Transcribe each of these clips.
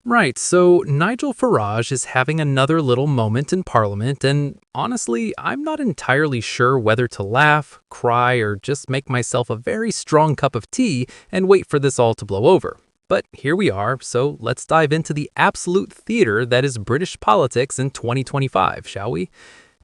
Right, so Nigel Farage is having another little moment in Parliament, and honestly, I'm not entirely sure whether to laugh, cry, or just make myself a very strong cup of tea and wait for this all to blow over. But here we are, so let's dive into the absolute theater that is British politics in 2025, shall we?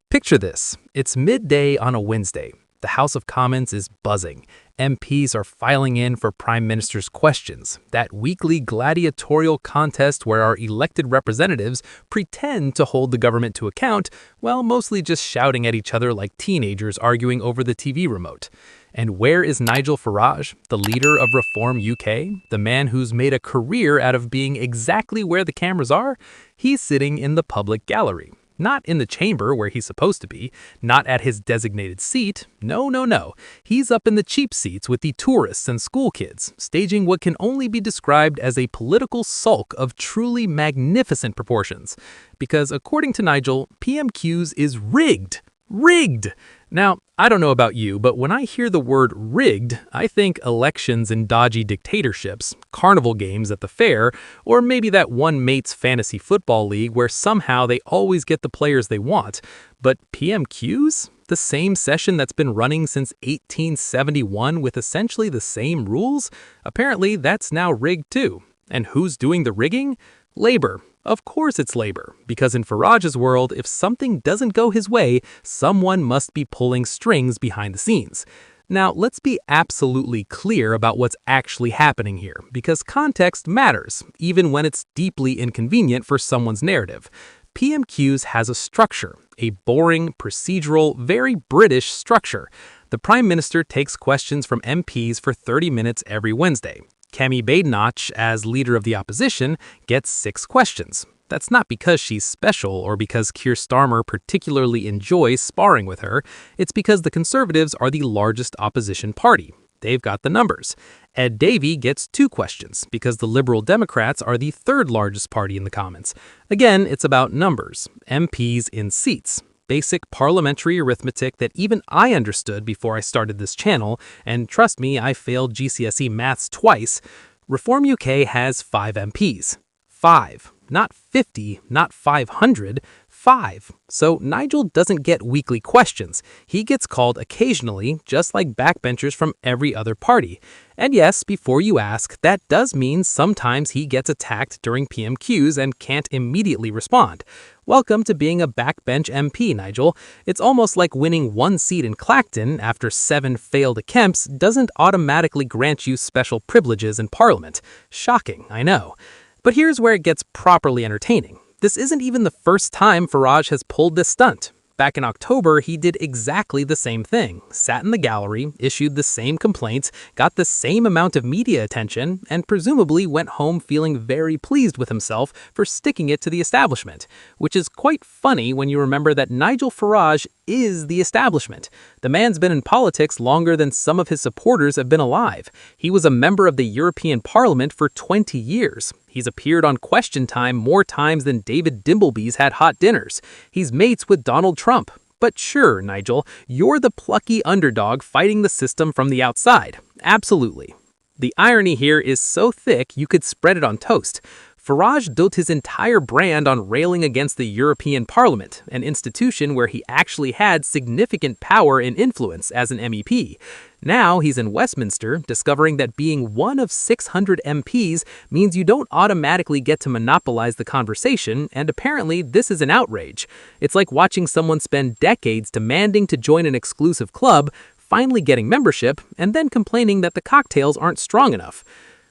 Picture this. It's midday on a Wednesday. The House of Commons is buzzing. MPs are filing in for Prime Minister's questions, that weekly gladiatorial contest where our elected representatives pretend to hold the government to account while mostly just shouting at each other like teenagers arguing over the TV remote. And where is Nigel Farage, the leader of Reform UK, the man who's made a career out of being exactly where the cameras are? He's sitting in the public gallery. Not in the chamber where he's supposed to be, not at his designated seat. No, no, no. He's up in the cheap seats with the tourists and school kids, staging what can only be described as a political sulk of truly magnificent proportions. Because according to Nigel, PMQS is rigged. Rigged! Now, I don't know about you, but when I hear the word rigged, I think elections and dodgy dictatorships, carnival games at the fair, or maybe that one mate's fantasy football league where somehow they always get the players they want. But PMQs? The same session that's been running since 1871 with essentially the same rules? Apparently, that's now rigged too. And who's doing the rigging? Labor. Of course it's labor, because in Farage's world, if something doesn't go his way, someone must be pulling strings behind the scenes. Now, let's be absolutely clear about what's actually happening here, because context matters, even when it's deeply inconvenient for someone's narrative. PMQs has a structure, a boring, procedural, very British structure. The Prime Minister takes questions from MPs for 30 minutes every Wednesday. Kemi, as leader of the opposition, gets 6 questions. That's not because she's special or because Keir Starmer particularly enjoys sparring with her. It's because the Conservatives are the largest opposition party. They've got the numbers. Ed Davey gets 2 questions because the Liberal Democrats are the 3rd largest party in the Commons. Again, it's about numbers, MPs in seats. Basic parliamentary arithmetic that even I understood before I started this channel, and trust me, I failed GCSE maths twice. Reform UK has 5 MPs. 5. Not 50, not 500, 5. So Nigel doesn't get weekly questions. He gets called occasionally, just like backbenchers from every other party. And yes, before you ask, that does mean sometimes he gets attacked during PMQs and can't immediately respond. Welcome to being a backbench MP, Nigel. It's almost like winning 1 seat in Clacton after 7 failed attempts doesn't automatically grant you special privileges in Parliament. Shocking, I know. But here's where it gets properly entertaining. This isn't even the first time Farage has pulled this stunt. Back in October, he did exactly the same thing. Sat in the gallery, issued the same complaints, got the same amount of media attention, and presumably went home feeling very pleased with himself for sticking it to the establishment. Which is quite funny when you remember that Nigel Farage is the establishment. The man's been in politics longer than some of his supporters have been alive. He was a member of the European Parliament for 20 years. He's appeared on Question Time more times than David Dimbleby's had hot dinners. He's mates with Donald Trump. But sure, Nigel, you're the plucky underdog fighting the system from the outside. Absolutely. The irony here is so thick you could spread it on toast. Farage built his entire brand on railing against the European Parliament, an institution where he actually had significant power and influence as an MEP. Now he's in Westminster, discovering that being one of 600 MPs means you don't automatically get to monopolize the conversation, and apparently this is an outrage. It's like watching someone spend decades demanding to join an exclusive club, finally getting membership, and then complaining that the cocktails aren't strong enough.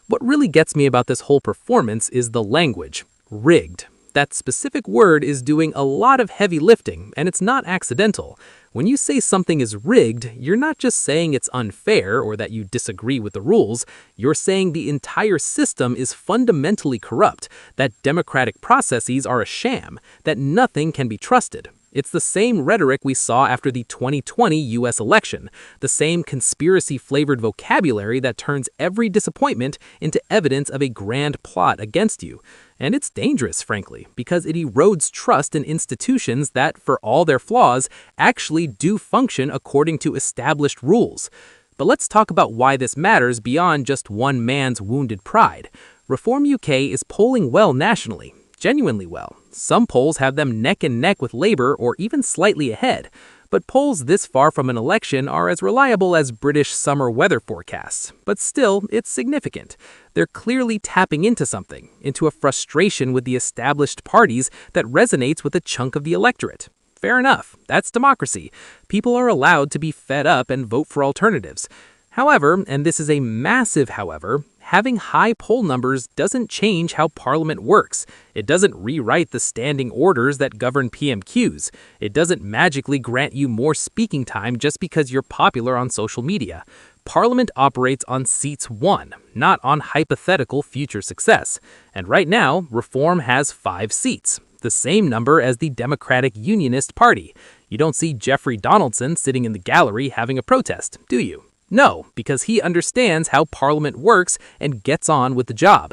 What really gets me about this whole performance is the language. Rigged. That specific word is doing a lot of heavy lifting, and it's not accidental. When you say something is rigged, you're not just saying it's unfair or that you disagree with the rules. You're saying the entire system is fundamentally corrupt, that democratic processes are a sham, that nothing can be trusted. It's the same rhetoric we saw after the 2020 US election, the same conspiracy-flavored vocabulary that turns every disappointment into evidence of a grand plot against you. And it's dangerous, frankly, because it erodes trust in institutions that, for all their flaws, actually do function according to established rules. But let's talk about why this matters beyond just one man's wounded pride. Reform UK is polling well nationally, genuinely well. Some polls have them neck and neck with Labour or even slightly ahead. But polls this far from an election are as reliable as British summer weather forecasts. But still, it's significant. They're clearly tapping into something, into a frustration with the established parties that resonates with a chunk of the electorate. Fair enough, that's democracy. People are allowed to be fed up and vote for alternatives. However, and this is a massive however, having high poll numbers doesn't change how Parliament works. It doesn't rewrite the standing orders that govern PMQs. It doesn't magically grant you more speaking time just because you're popular on social media. Parliament operates on seats won, not on hypothetical future success. And right now, Reform has 5 seats, the same number as the Democratic Unionist Party. You don't see Jeffrey Donaldson sitting in the gallery having a protest, do you? No, because he understands how Parliament works and gets on with the job.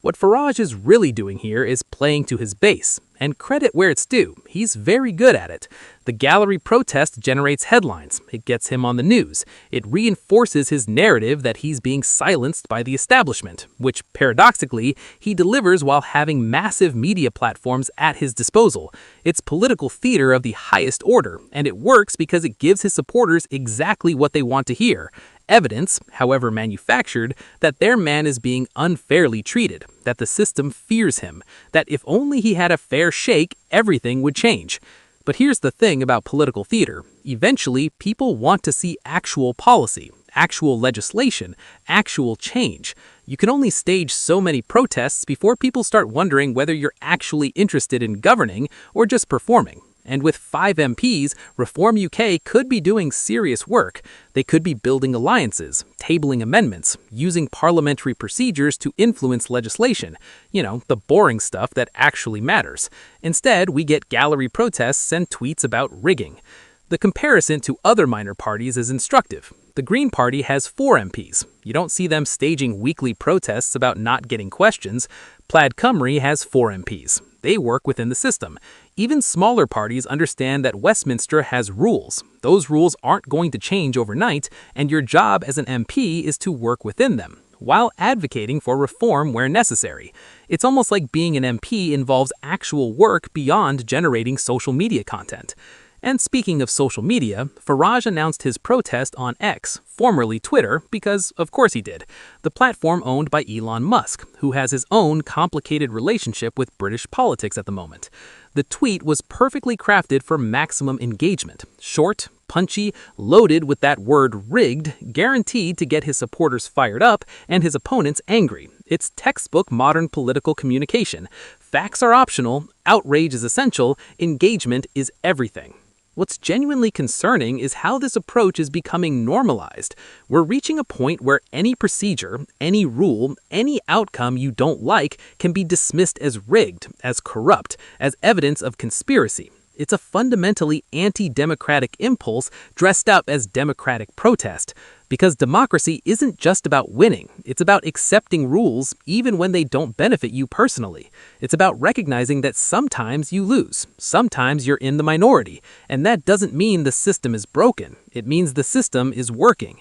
What Farage is really doing here is playing to his base, and credit where it's due, he's very good at it. The gallery protest generates headlines, it gets him on the news, it reinforces his narrative that he's being silenced by the establishment, which, paradoxically, he delivers while having massive media platforms at his disposal. It's political theater of the highest order, and it works because it gives his supporters exactly what they want to hear. Evidence, however manufactured, that their man is being unfairly treated, that the system fears him, that if only he had a fair shake, everything would change. But here's the thing about political theater. Eventually, people want to see actual policy, actual legislation, actual change. You can only stage so many protests before people start wondering whether you're actually interested in governing or just performing. And with 5 MPs, Reform UK could be doing serious work. They could be building alliances, tabling amendments, using parliamentary procedures to influence legislation. You know, the boring stuff that actually matters. Instead, we get gallery protests and tweets about rigging. The comparison to other minor parties is instructive. The Green Party has 4 MPs. You don't see them staging weekly protests about not getting questions. Plaid Cymru has 4 MPs. They work within the system. Even smaller parties understand that Westminster has rules. Those rules aren't going to change overnight, and your job as an MP is to work within them, while advocating for reform where necessary. It's almost like being an MP involves actual work beyond generating social media content. And speaking of social media, Farage announced his protest on X, formerly Twitter, because of course he did, the platform owned by Elon Musk, who has his own complicated relationship with British politics at the moment. The tweet was perfectly crafted for maximum engagement. Short, punchy, loaded with that word rigged, guaranteed to get his supporters fired up and his opponents angry. It's textbook modern political communication. Facts are optional, outrage is essential, engagement is everything. What's genuinely concerning is how this approach is becoming normalized. We're reaching a point where any procedure, any rule, any outcome you don't like can be dismissed as rigged, as corrupt, as evidence of conspiracy. It's a fundamentally anti-democratic impulse dressed up as democratic protest. Because democracy isn't just about winning, it's about accepting rules even when they don't benefit you personally. It's about recognizing that sometimes you lose, sometimes you're in the minority, and that doesn't mean the system is broken, it means the system is working.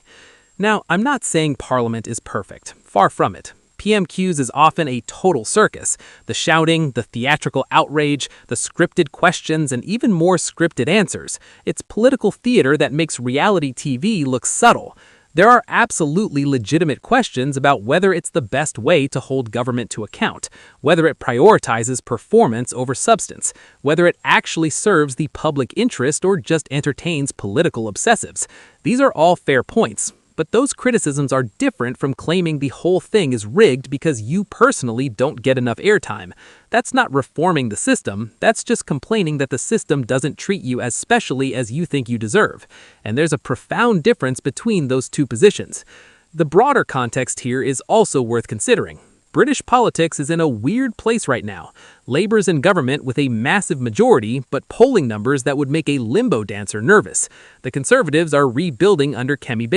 Now, I'm not saying Parliament is perfect, far from it. PMQs is often a total circus. The shouting, the theatrical outrage, the scripted questions, and even more scripted answers. It's political theater that makes reality TV look subtle. There are absolutely legitimate questions about whether it's the best way to hold government to account, whether it prioritizes performance over substance, whether it actually serves the public interest or just entertains political obsessives. These are all fair points. But those criticisms are different from claiming the whole thing is rigged because you personally don't get enough airtime. That's not reforming the system, that's just complaining that the system doesn't treat you as specially as you think you deserve. And there's a profound difference between those two positions. The broader context here is also worth considering. British politics is in a weird place right now. Labour's in government with a massive majority, but polling numbers that would make a limbo dancer nervous. The Conservatives are rebuilding under Kemi.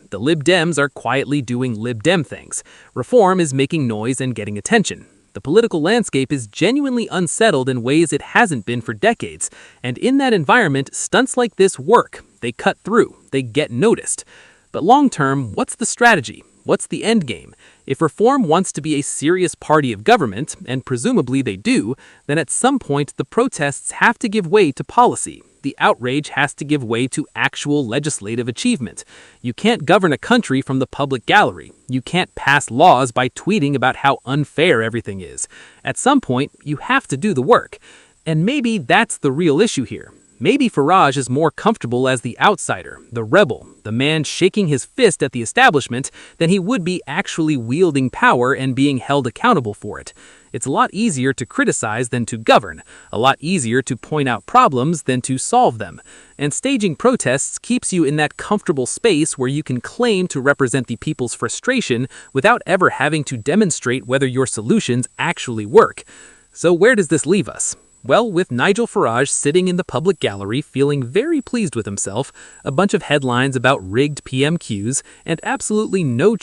The Lib Dems are quietly doing Lib Dem things. Reform is making noise and getting attention. The political landscape is genuinely unsettled in ways it hasn't been for decades. And in that environment, stunts like this work. They cut through. They get noticed. But long term, what's the strategy? What's the end game? If reform wants to be a serious party of government, and presumably they do, then at some point the protests have to give way to policy. The outrage has to give way to actual legislative achievement. You can't govern a country from the public gallery. You can't pass laws by tweeting about how unfair everything is. At some point, you have to do the work. And maybe that's the real issue here. Maybe Farage is more comfortable as the outsider, the rebel, the man shaking his fist at the establishment than he would be actually wielding power and being held accountable for it. It's a lot easier to criticize than to govern, a lot easier to point out problems than to solve them. And staging protests keeps you in that comfortable space where you can claim to represent the people's frustration without ever having to demonstrate whether your solutions actually work. So where does this leave us? Well, with Nigel Farage sitting in the public gallery feeling very pleased with himself, a bunch of headlines about rigged PMQs, and absolutely no